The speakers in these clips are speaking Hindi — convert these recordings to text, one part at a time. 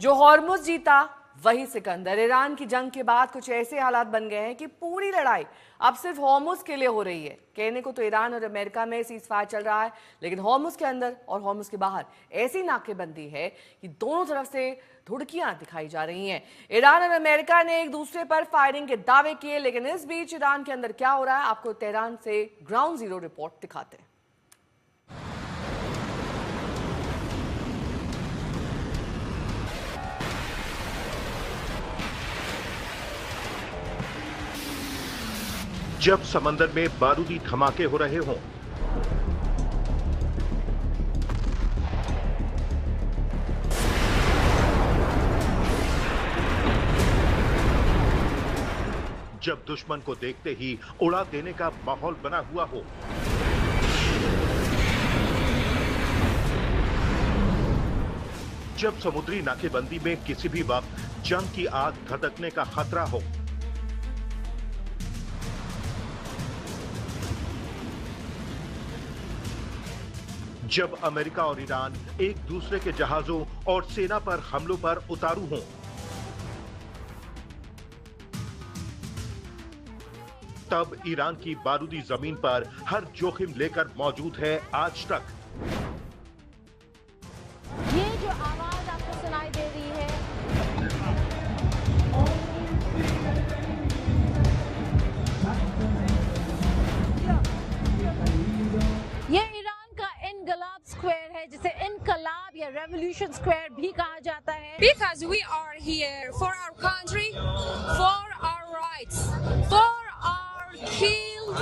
जो हॉर्मुज़ जीता वही सिकंदर। ईरान की जंग के बाद कुछ ऐसे हालात बन गए हैं कि पूरी लड़ाई अब सिर्फ हॉर्मुज़ के लिए हो रही है। कहने को तो ईरान और अमेरिका में सीज़फायर चल रहा है, लेकिन हॉर्मुज़ के अंदर और हॉर्मुज़ के बाहर ऐसी नाकेबंदी है कि दोनों तरफ से धुड़कियां दिखाई जा रही हैं। ईरान और अमेरिका ने एक दूसरे पर फायरिंग के दावे किए, लेकिन इस बीच ईरान के अंदर क्या हो रहा है, आपको तेहरान से ग्राउंड जीरो रिपोर्ट दिखाते हैं। जब समंदर में बारूदी धमाके हो रहे हों, जब दुश्मन को देखते ही उड़ा देने का माहौल बना हुआ हो, जब समुद्री नाकेबंदी में किसी भी वक्त जंग की आग धधकने का खतरा हो, जब अमेरिका और ईरान एक दूसरे के जहाजों और सेना पर हमलों पर उतारू हों, तब ईरान की बारूदी जमीन पर हर जोखिम लेकर मौजूद है आज तक। ये जो आवाज आपको सुनाई दे रही है, ये ईरान का इनकलाब स्क्वायर है, जिसे इनकलाब या रेवोल्यूशन स्क्वायर भी कहा जाता है। Because we are here for our country, for our rights, for our killed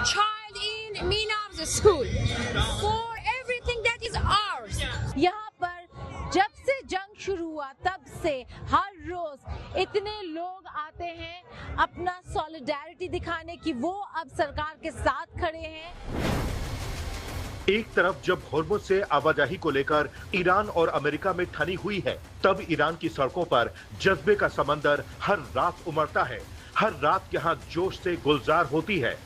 child in Minar's school, for everything that is ours. यहाँ पर जब से जंग शुरू हुआ तब से हर रोज इतने लोग आते हैं अपना सॉलिडेरिटी दिखाने की वो अब सरकार के साथ खड़े हैं। एक तरफ जब हॉर्मुज़ से आवाजाही को लेकर ईरान और अमेरिका में ठनी हुई है, तब ईरान की सड़कों पर जज्बे का समंदर हर रात उमड़ता है। हर रात यहाँ जोश से गुलजार होती है।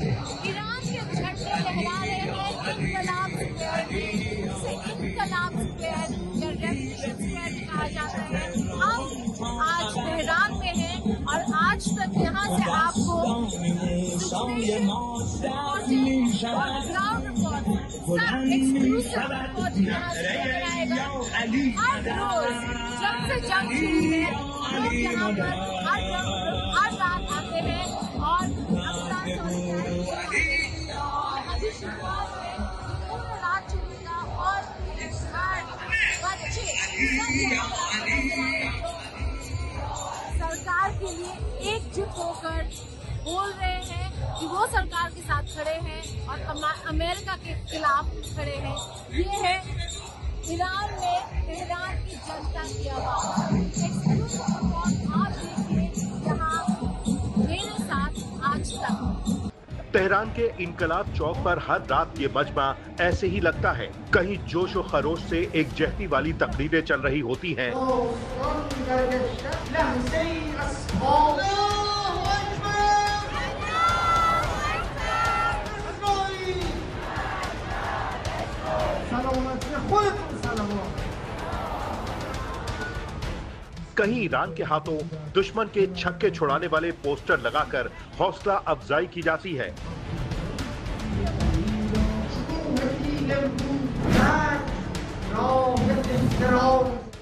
ईरान के झंडे लहरा रहे हैं इनकलाब स्क्वायर में, जिसे इनकलाब स्क्वायर या रेवोल्यूशन स्क्वायर भी कहा जाता है। हम आज तेहरान में हैं और आज तक यहाँ से आपको ग्राउंड रिपोर्ट सब एक्सक्लूसिव रिपोर्ट यहाँ से लेकर आएगा। हर रोज जब से जंग शुरू है, लोग यहाँ पर हर रात आते हैं और अपना अभी शुरुआत में पूरा रात चलेगा और बच्चे सरकार के लिए एकजुट होकर बोल रहे हैं कि वो सरकार के साथ खड़े हैं और अमेरिका के खिलाफ खड़े हैं। ये है ईरान में तेहरान की जनता की आवाज। एक्सक्लूसिव रिपोर्ट आप देखिए यहाँ मेरे साथ आज तक। तेहरान के इनकलाब चौक पर हर रात ये मजमा ऐसे ही लगता है। कहीं जोश और खरोश से एक जहती वाली तकरीरें चल रही होती हैं, कहीं ईरान के हाथों दुश्मन के छक्के छुड़ाने वाले पोस्टर लगाकर हौसला अफजाई की जाती है।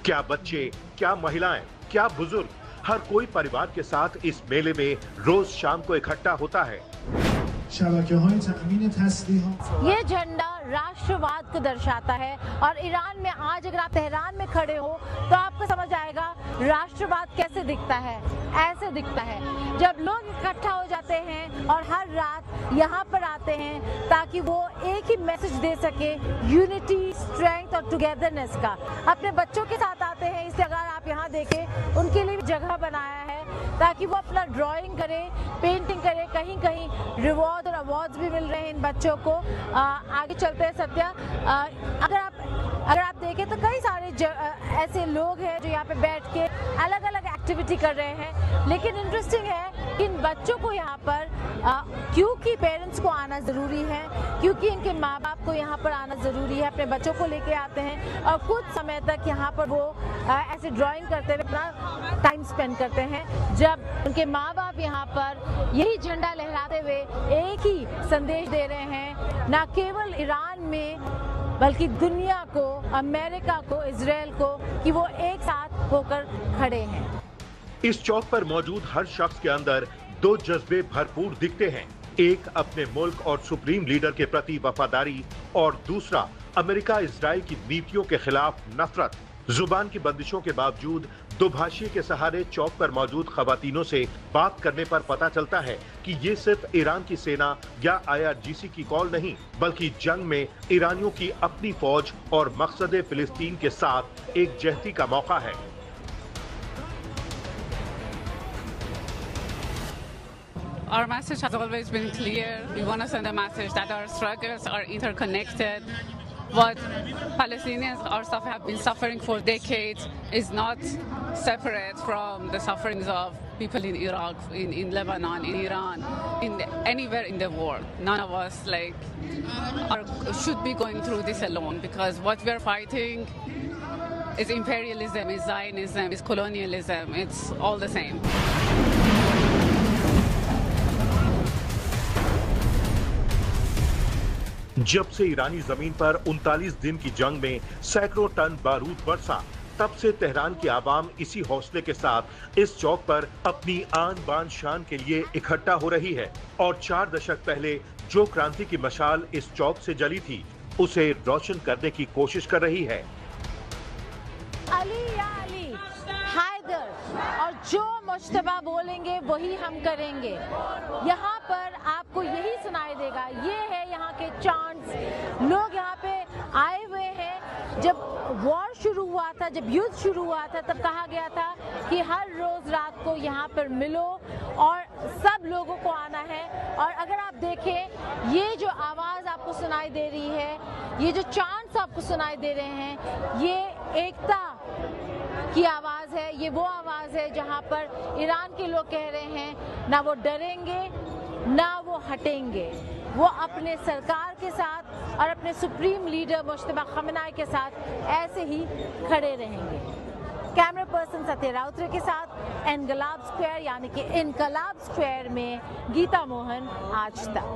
क्या बच्चे, क्या महिलाएं, क्या बुजुर्ग, हर कोई परिवार के साथ इस मेले में रोज शाम को इकट्ठा होता है। ये झंडा राष्ट्रवाद को दर्शाता है और ईरान में आज अगर आप तेहरान में खड़े हो तो आपको समझ आएगा राष्ट्रवाद कैसे दिखता है। ऐसे दिखता है जब लोग इकट्ठा हो जाते हैं और हर रात यहाँ पर आते हैं ताकि वो एक ही मैसेज दे सके, यूनिटी, स्ट्रेंथ और टुगेदरनेस का। अपने बच्चों के साथ आते हैं, इसलिए अगर आप यहाँ देखें उनके लिए जगह बनाया है ताकि वो अपना ड्राइंग करें, पेंटिंग करें। कहीं कहीं रिवॉर्ड और अवार्ड्स भी मिल रहे हैं इन बच्चों को। आगे चलते हैं सत्या, अगर आप देखें तो कई सारे ऐसे लोग हैं जो यहाँ पे बैठ के अलग अलग एक्टिविटी कर रहे हैं, लेकिन इंटरेस्टिंग है इन बच्चों को यहाँ पर क्योंकि पेरेंट्स को आना ज़रूरी है, क्योंकि इनके माँ बाप को यहाँ पर आना ज़रूरी है, अपने बच्चों को लेके आते हैं और कुछ समय तक यहाँ पर वो ऐसे ड्राइंग करते हुए अपना टाइम स्पेंड करते हैं। जब उनके माँ बाप यहाँ पर यही झंडा लहराते हुए एक ही संदेश दे रहे हैं, ना केवल ईरान में बल्कि दुनिया को, अमेरिका को, इजराइल को, कि वो एक साथ होकर खड़े हैं। इस चौक पर मौजूद हर शख्स के अंदर दो जज्बे भरपूर दिखते हैं। एक अपने मुल्क और सुप्रीम लीडर के प्रति वफादारी और दूसरा अमेरिका इजराइल की नीतियों के खिलाफ नफरत। जुबान की बंदिशों के बावजूद दुभाषी के सहारे चौक पर मौजूद खवातीनों से बात करने पर पता चलता है कि ये सिर्फ ईरान की सेना या IRGC की कॉल नहीं, बल्कि जंग में ईरानियों की अपनी फौज और मकसद फिलिस्तीन के साथ एक जहती का मौका है। Our message has always been clear. We want to send a message that our struggles are interconnected. What Palestinians have been suffering for decades is not separate from the sufferings of people in Iraq, in Lebanon, in Iran, in anywhere in the world. None of us should be going through this alone, because what we are fighting is imperialism, is Zionism, is colonialism. It's all the same. जब से ईरानी जमीन पर 39 दिन की जंग में सैकड़ों टन बारूद बरसा, तब से तेहरान की आवाम इसी हौसले के साथ इस चौक पर अपनी आन बान शान के लिए इकट्ठा हो रही है और 4 दशक पहले जो क्रांति की मशाल इस चौक से जली थी, उसे रोशन करने की कोशिश कर रही है। अली या अली, हैदर, और जो मुश्तबा बोलेंगे वही हम करेंगे। यहाँ पर आपको यही सुनाई देगा। ये है यहाँ के चांट्स। लोग यहाँ पे आए हुए हैं। जब वॉर शुरू हुआ था, जब युद्ध शुरू हुआ था, तब कहा गया था कि हर रोज रात को यहाँ पर मिलो और सब लोगों को आना है। और अगर आप देखें, ये जो आवाज़ आपको सुनाई दे रही है, ये जो चांट्स आपको सुनाई दे रहे हैं, ये एकता की आवाज़ है। ये वो आवाज़ है जहाँ पर ईरान के लोग कह रहे हैं, ना वो डरेंगे ना वो हटेंगे। वो अपने सरकार के साथ और अपने सुप्रीम लीडर मुश्तबा खamenei के साथ ऐसे ही खड़े रहेंगे। कैमरा पर्सन सत्य राउतरे के साथ इनकलाब स्क्वायर यानी कि इनकलाब स्क्वायर में गीता मोहन, आज तक।